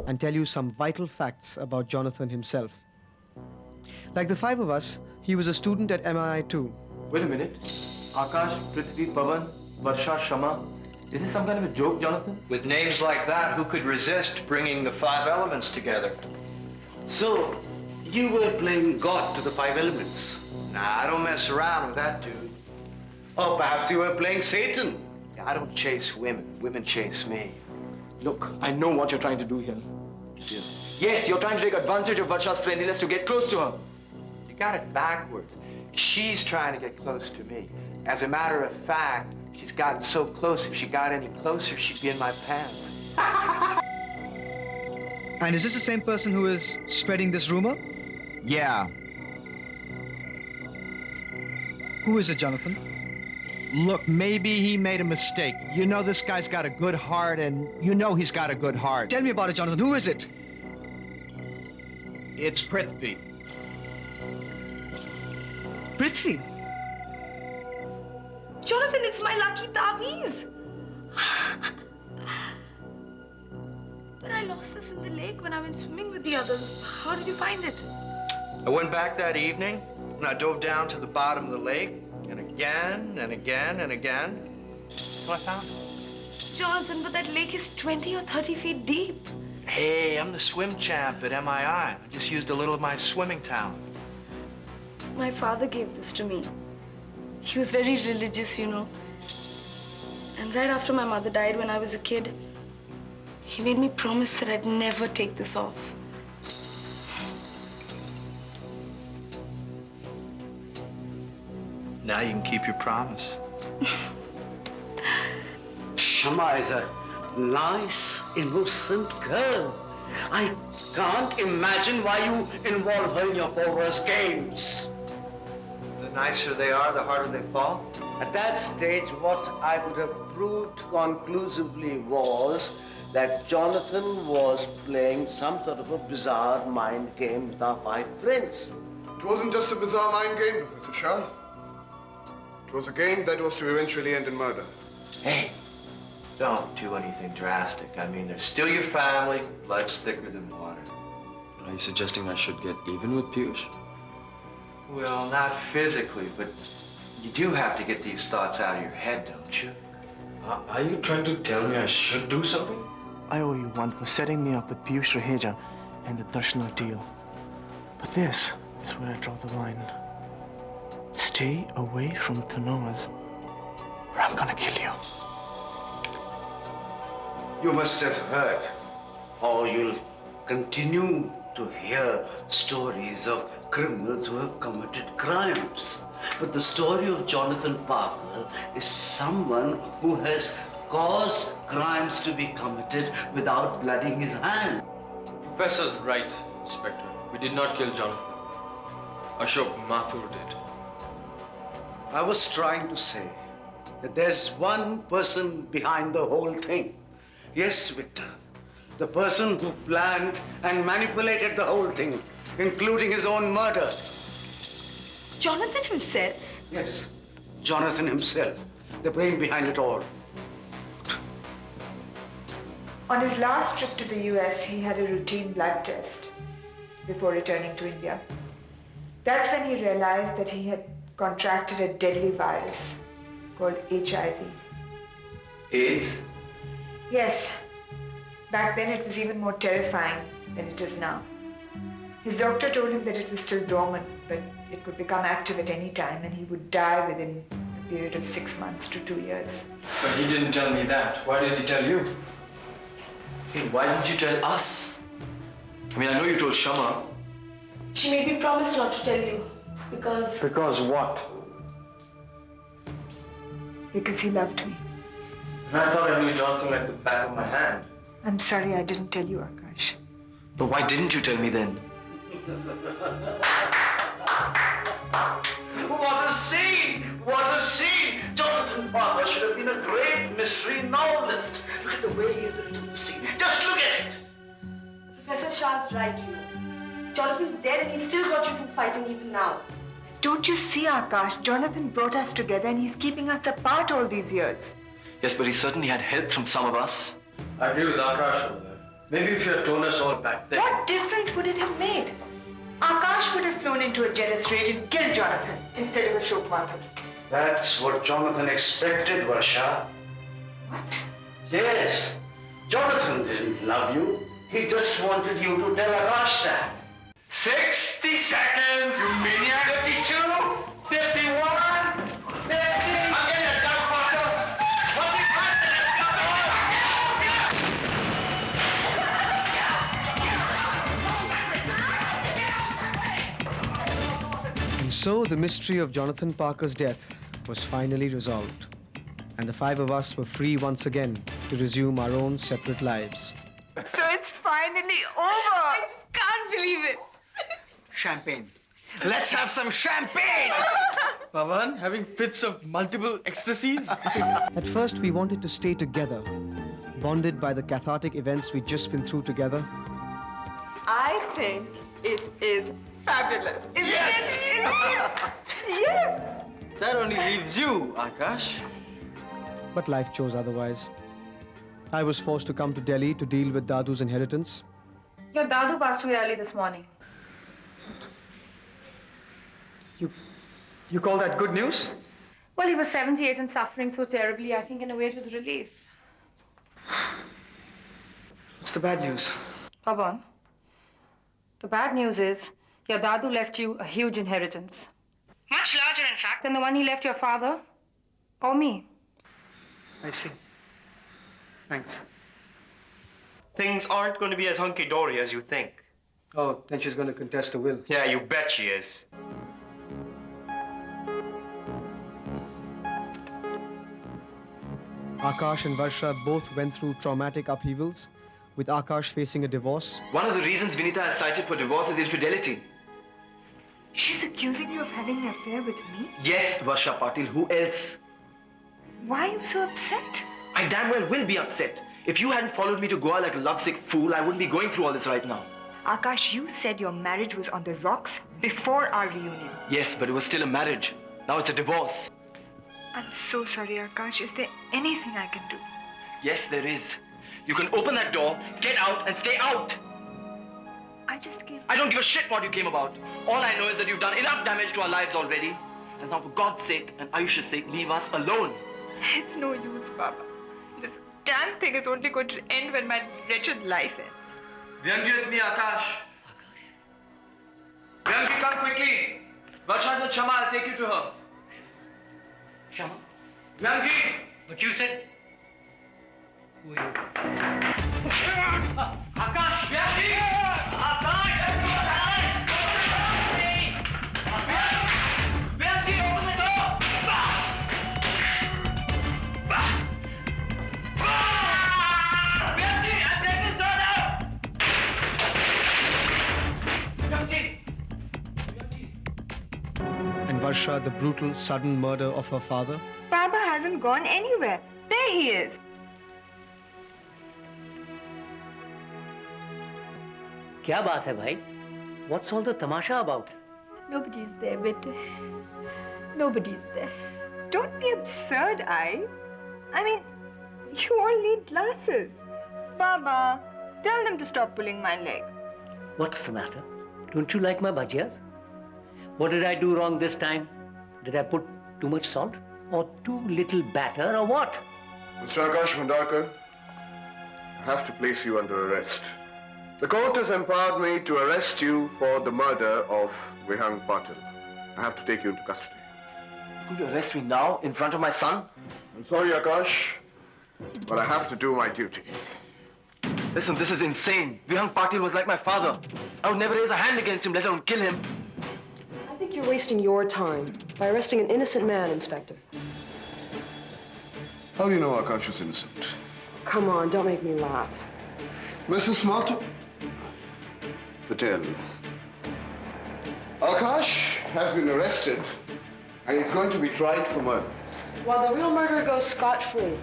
And tell you some vital facts about Jonathan himself. Like the five of us, he was a student at MII too. Wait a minute. Aakash, Prithvi, Pavan, Varsha, Shama. Is this some kind of a joke, Jonathan? With names like that, who could resist bringing the five elements together? So, you were playing God to the five elements? Nah, I don't mess around with that dude. Or perhaps you were playing Satan? I don't chase women. Women chase me. Look, I know what you're trying to do here. Yes, you're trying to take advantage of Varsha's friendliness to get close to her. You got it backwards. She's trying to get close to me. As a matter of fact, she's gotten so close, if she got any closer, she'd be in my pants. And is this the same person who is spreading this rumor? Yeah. Who is it, Jonathan? Look, maybe he made a mistake. You know this guy's got a good heart, and you know he's got a good heart. Tell me about it, Jonathan. Who is it? It's Prithvi. Prithvi? Jonathan, it's my lucky taweez. But I lost this in the lake when I went swimming with the others. How did you find it? I went back that evening, and I dove down to the bottom of the lake, and again, and again, and again, until I found it. Jonathan, but that lake is 20 or 30 feet deep. Hey, I'm the swim champ at MII. I just used a little of my swimming talent. My father gave this to me. He was very religious, you know. And right after my mother died when I was a kid, he made me promise that I'd never take this off. Now you can keep your promise. Shama is a nice, innocent girl. I can't imagine why you involve her in your porous games. The nicer they are, the harder they fall. At that stage, what I could have proved conclusively was that Jonathan was playing some sort of a bizarre mind game with our five friends. It wasn't just a bizarre mind game, Professor Shah. It was a game that was to eventually end in murder. Hey, don't do anything drastic. I mean, they're still your family. Blood's thicker than water. Are you suggesting I should get even with Piyush? Well, not physically, but you do have to get these thoughts out of your head, don't you? Are you trying to tell me I should do something? I owe you one for setting me up with Piyush Raheja and the Darshana deal. But this is where I draw the line. Stay away from Tanoas, or I'm gonna kill you. You must have heard, or you'll continue to hear stories of criminals who have committed crimes. But the story of Jonathan Parker is someone who has caused crimes to be committed without blooding his hand. Professor's right, Inspector. We did not kill Jonathan. Ashok Mathur did. I was trying to say that there's one person behind the whole thing. Yes, Victor. The person who planned and manipulated the whole thing, including his own murder. Jonathan himself? Yes, Jonathan himself, the brain behind it all. On his last trip to the US, he had a routine blood test before returning to India. That's when he realized that he had contracted a deadly virus called HIV. AIDS? Yes. Back then, it was even more terrifying than it is now. His doctor told him that it was still dormant, but it could become active at any time and he would die within a period of 6 months to 2 years. But he didn't tell me that. Why did he tell you? Hey, why didn't you tell us? I mean, I know you told Shama. She made me promise not to tell you because... Because what? Because he loved me. I thought I knew Jonathan like the back of my hand. I'm sorry I didn't tell you, Aakash. But why didn't you tell me then? What a scene! What a scene! Jonathan Parker should have been a great mystery novelist. Look at the way he has written the scene. Just look at it! Professor Shah's right, you know. Jonathan's dead and he's still got you two fighting even now. Don't you see, Aakash? Jonathan brought us together and he's keeping us apart all these years. Yes, but he certainly had help from some of us. I agree with Aakash over there. Maybe if you had told us all back then. What difference would it have made? Aakash would have flown into a jealous rage and killed Jonathan instead of Ashok Mathur. That's what Jonathan expected, Varsha. What? Yes. Jonathan didn't love you. He just wanted you to tell Aakash that. 60 seconds, you maniac! 52, 51, 50. Again, a dark marker. What is happening? And so the mystery of Jonathan Parker's death was finally resolved. And the five of us were free once again to resume our own separate lives. So it's finally over! I just can't believe it! Champagne. Let's have some champagne! Pavan, having fits of multiple ecstasies? At first, we wanted to stay together, bonded by the cathartic events we'd just been through together. I think it is fabulous. Isn't it? Yes! That only leaves you, Aakash. But life chose otherwise. I was forced to come to Delhi to deal with Dadu's inheritance. Your Dadu passed away early this morning. You call that good news? Well, he was 78 and suffering so terribly. I think in a way it was relief. What's the bad news? Pavan, the bad news is your Dadu left you a huge inheritance. Much larger, in fact, than the one he left your father or me. I see. Thanks. Things aren't going to be as hunky-dory as you think. Oh, then she's going to contest the will. Yeah, you bet she is. Aakash and Varsha both went through traumatic upheavals, with Aakash facing a divorce. One of the reasons Vinita has cited for divorce is infidelity. She's accusing you of having an affair with me? Yes, Varsha Patil, who else? Why are you so upset? I damn well will be upset. If you hadn't followed me to Goa like a lovesick fool, I wouldn't be going through all this right now. Akash, you said your marriage was on the rocks before our reunion. Yes, but it was still a marriage. Now it's a divorce. I'm so sorry, Akash. Is there anything I can do? Yes, there is. You can open that door, get out, and stay out. I just came... I don't give a shit what you came about. All I know is that you've done enough damage to our lives already. And now, for God's sake and Ayush's sake, leave us alone. It's no use, Baba. This damn thing is only going to end when my wretched life ends. Vyangi, it's me, Aakash. Vyangi, come quickly. Varsha's with Shama. I'll take you to her. Shama? Vyangi! What you said? Who are you? Aakash! Vyangi! Aakash! Vyangi, open the door! Vyangi, I'm breaking this door now! Vyangi! And Varsha, the brutal, sudden murder of her father. Baba hasn't gone anywhere. There he is. क्या बात है भाई? What's all the tamasha about? Nobody's there, bete. Nobody's there. Don't be absurd, I mean, you all need glasses. Baba, tell them to stop pulling my leg. What's the matter? Don't you like my bhajiyas? What did I do wrong this time? Did I put too much salt? Or too little batter, or what? Mr. Aakash Mandarkar, I have to place you under arrest. The court has empowered me to arrest you for the murder of Vihang Patil. I have to take you into custody. You're going to arrest me now in front of my son? I'm sorry, Aakash, but I have to do my duty. Listen, this is insane. Vihang Patil was like my father. I would never raise a hand against him, let alone kill him. I think you're wasting your time by arresting an innocent man, Inspector. How do you know Aakash is innocent? Come on, don't make me laugh. Mrs. Martin? Patel. Aakash has been arrested and he's going to be tried for murder. While the real murderer goes scot-free.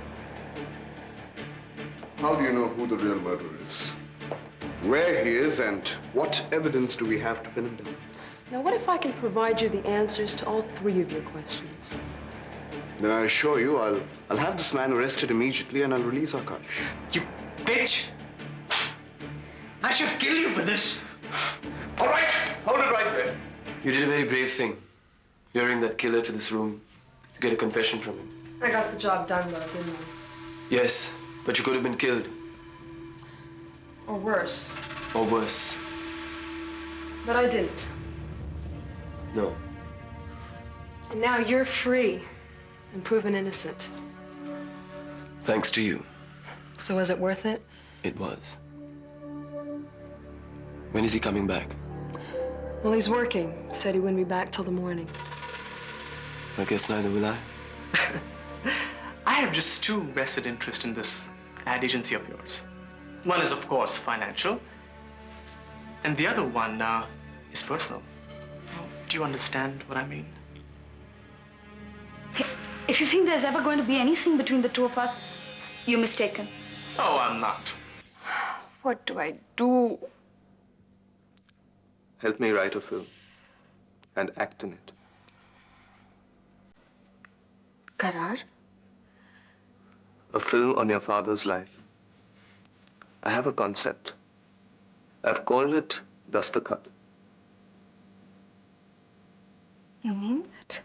How do you know who the real murderer is? Where he is and what evidence do we have to pin him down? Now, what if I can provide you the answers to all 3 of your questions? Then I assure you I'll have this man arrested immediately and I'll release Aakash. You bitch! I should kill you for this. All right, hold it right there. You did a very brave thing, luring that killer to this room to get a confession from him. I got the job done, though, didn't I? Yes, but you could have been killed. Or worse. Or worse. But I didn't. No. And now you're free and proven innocent. Thanks to you. So was it worth it? It was. When is he coming back? Well, he's working. Said he wouldn't be back till the morning. I guess neither will I. I have just 2 vested interests in this ad agency of yours. One is, of course, financial, and the other one is personal. Do you understand what I mean? Hey, if you think there's ever going to be anything between the 2 of us, you're mistaken. Oh, I'm not. What do I do? Help me write a film and act in it. Karan? A film on your father's life. I have a concept. I've called it Dastakat. You mean that?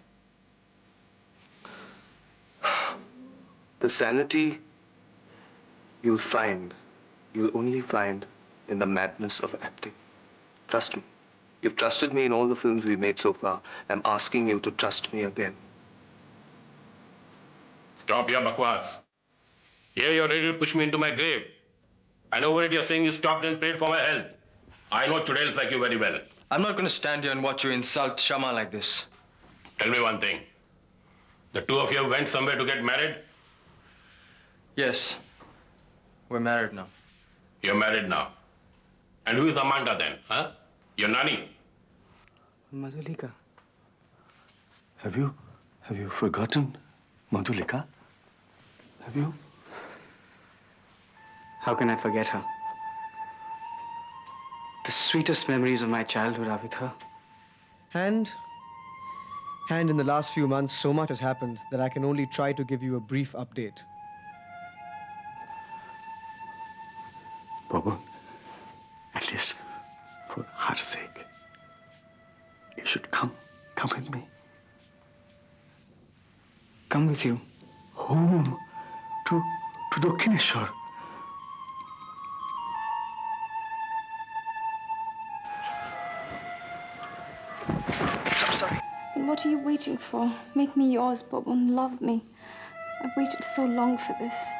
The sanity you'll only find in the madness of acting. Trust me. You've trusted me in all the films we've made so far. I'm asking you to trust me again. Stop your bakwas. Here you're ready to push me into my grave. And over it you're saying you stopped and prayed for my health. I know chudels like you very well. I'm not going to stand here and watch you insult Shama like this. Tell me one thing. The 2 of you went somewhere to get married? Yes. We're married now. You're married now. And who is Amanda then, huh? Your nanny? Madhulika. Have you forgotten Madhulika? Have you? How can I forget her? The sweetest memories of my childhood are with her. And in the last few months, so much has happened that I can only try to give you a brief update. Babu, at least for her sake, you should come with me. Come with you. Home, to Dakshineshwar. I'm sorry. Then what are you waiting for? Make me yours, Bob, and love me. I've waited so long for this.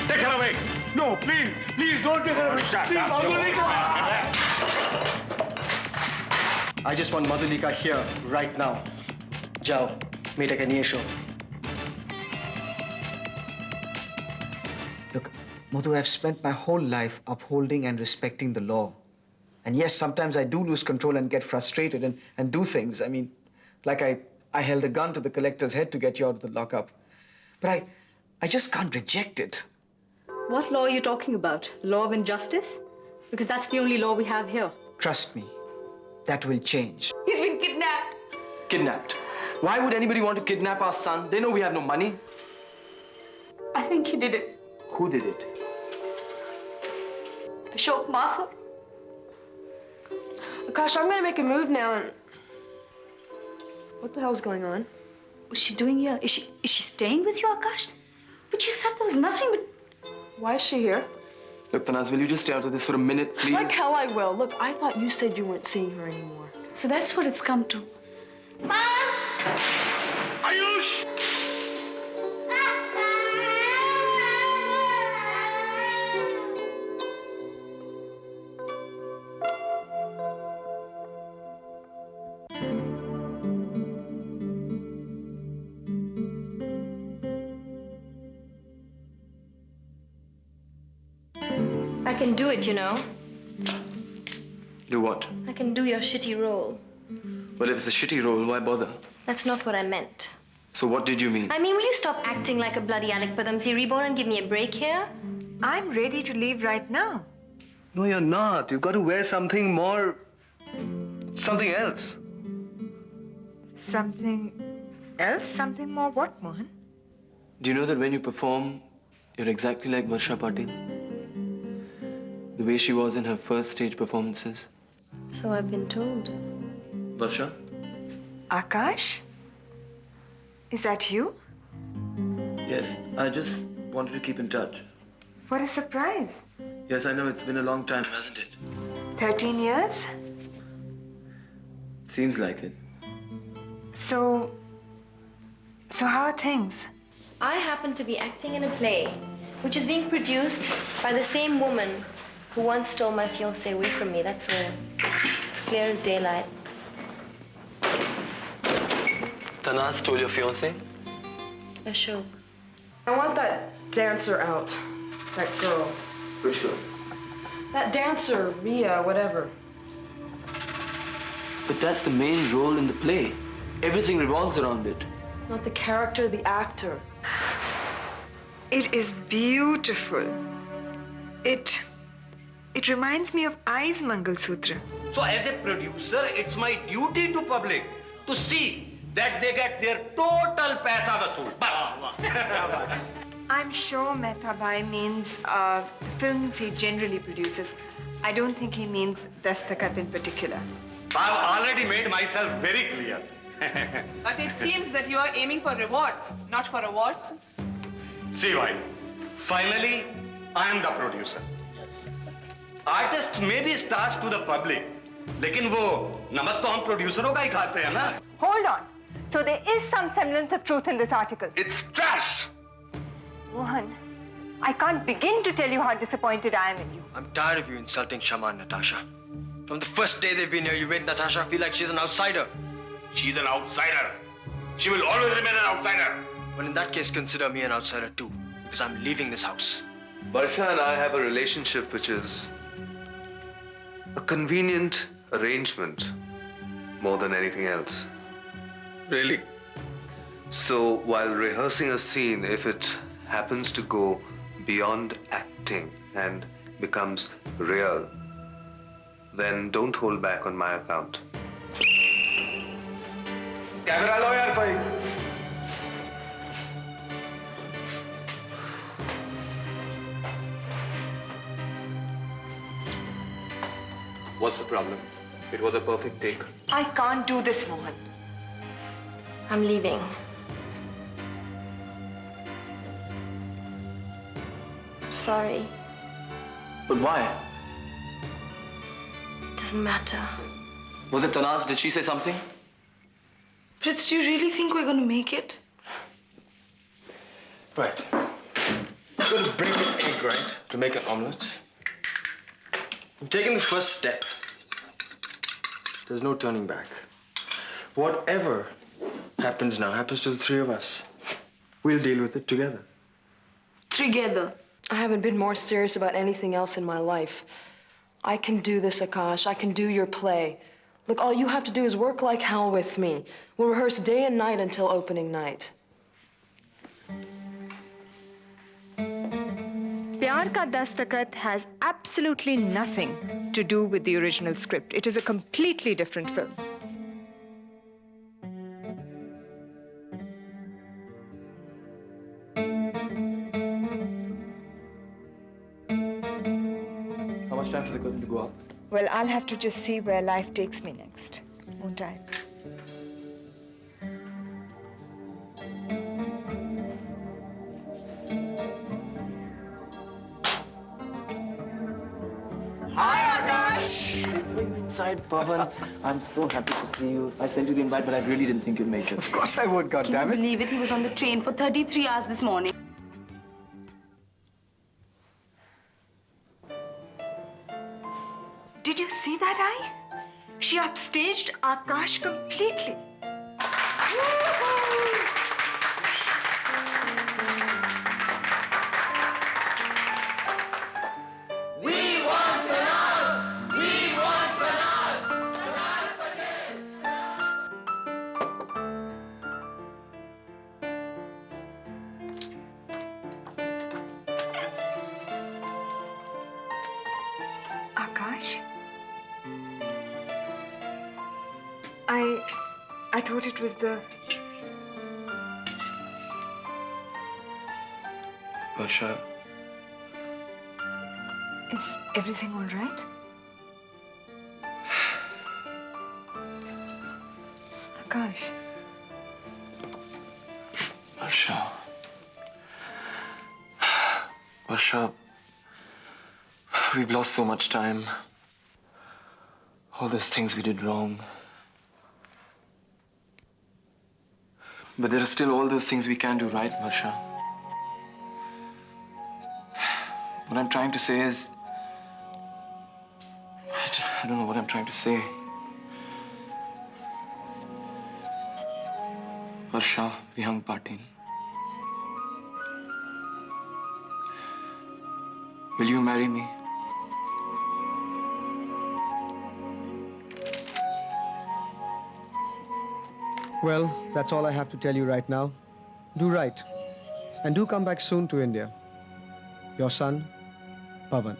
Take her away! No, please don't take her away. Shut up! I just want Madhulika here, right now. Jao, meet again ye show. Look, Madhu, I've spent my whole life upholding and respecting the law. And yes, sometimes I do lose control and get frustrated and do things. I mean, like I held a gun to the collector's head to get you out of the lockup. But I just can't reject it. What law are you talking about? The law of injustice? Because that's the only law we have here. Trust me, that will change. He's been kidnapped. Kidnapped? Why would anybody want to kidnap our son? They know we have no money. I think he did it. Who did it? Ashok Mathur. Aakash, I'm gonna make a move now and... What the hell's going on? What's she doing here? Is she staying with you, Aakash? But you said there was nothing but... Why is she here? Look, Tanaz, will you just stay out of this for a minute, please? Like hell I will. Look, I thought you said you weren't seeing her anymore. So that's what it's come to. Ayush! I can do it, you know. Do what? I can do your shitty role. Well, if it's a shitty role, why bother? That's not what I meant. So what did you mean? I mean, will you stop acting like a bloody Alec Padamsi reborn and give me a break here? I'm ready to leave right now. No, you're not. You've got to wear something more... something else. Something else? Something more what, Mohan? Do you know that when you perform, you're exactly like Varsha Patil? The way she was in her first stage performances. So I've been told. Varsha? Aakash? Is that you? Yes, I just wanted to keep in touch. What a surprise. Yes, I know, it's been a long time, hasn't it? 13 years? Seems like it. So how are things? I happen to be acting in a play, which is being produced by the same woman who once stole my fiancé away from me. That's all. It's clear as daylight. Tanaz stole your fiancé? Ashok. I want that dancer out. That girl. Which girl? That dancer, Ria, whatever. But that's the main role in the play. Everything revolves around it. Not the character, the actor. It is beautiful. It reminds me of Ai's Mangal Sutra. So as a producer, it's my duty to public to see that they get their total paisa vasool. Bas. I'm sure Mehta Bhai means the films he generally produces. I don't think he means Dastakat in particular. I've already made myself very clear. But it seems that you are aiming for rewards, not for awards. See why? Finally, I am the producer. Artists may be stars to the public, लेकिन वो नमक तो हम प्रोड्यूसरों का ही खाते हैं ना? Hold on. So there is some semblance of truth in this article. It's trash. Mohan, I can't begin to tell you how disappointed I am in you. I'm tired of you insulting Shama and Natasha. From the first day they've been here, you made Natasha feel like she's an outsider. She's an outsider. She will always remain an outsider. Well, in that case, consider me an outsider too, because I'm leaving this house. Varsha and I have a relationship which is a convenient arrangement more than anything else. Really? So while rehearsing a scene, if it happens to go beyond acting and becomes real, then don't hold back on my account. Camera लो यार भाई. What's the problem? It was a perfect take. I can't do this, Mohan. I'm leaving. Sorry. But why? It doesn't matter. Was it Tanaz? Did she say something? Fritz, do you really think we're going to make it? Right. You've got to break an egg, right? To make an omelette. You've taken the first step. There's no turning back. Whatever happens now happens to the three of us. We'll deal with it together. Together. I haven't been more serious about anything else in my life. I can do this, Aakash. I can do your play. Look, all you have to do is work like hell with me. We'll rehearse day and night until opening night. Pyar Ka Dastakat has absolutely nothing to do with the original script. It is a completely different film. How much time for the curtain to go up? Well, I'll have to just see where life takes me next, won't I? Hi, Aakash! Inside, Pavan. I'm so happy to see you. I sent you the invite, but I really didn't think you'd make it. Of course I would, goddammit. Can you believe it? He was on the train for 33 hours this morning. Did you see that eye? She upstaged Aakash completely. Aakash? I thought it was the... Varsha, Is everything all right? Aakash. Varsha. Varsha, we've lost so much time. All those things we did wrong. But there are still all those things we can do right, Varsha. What I'm trying to say is... I don't know what I'm trying to say. Varsha, Vihang Patil. Will you marry me? Well, that's all I have to tell you right now. Do right. And do come back soon to India. Your son, Pavan.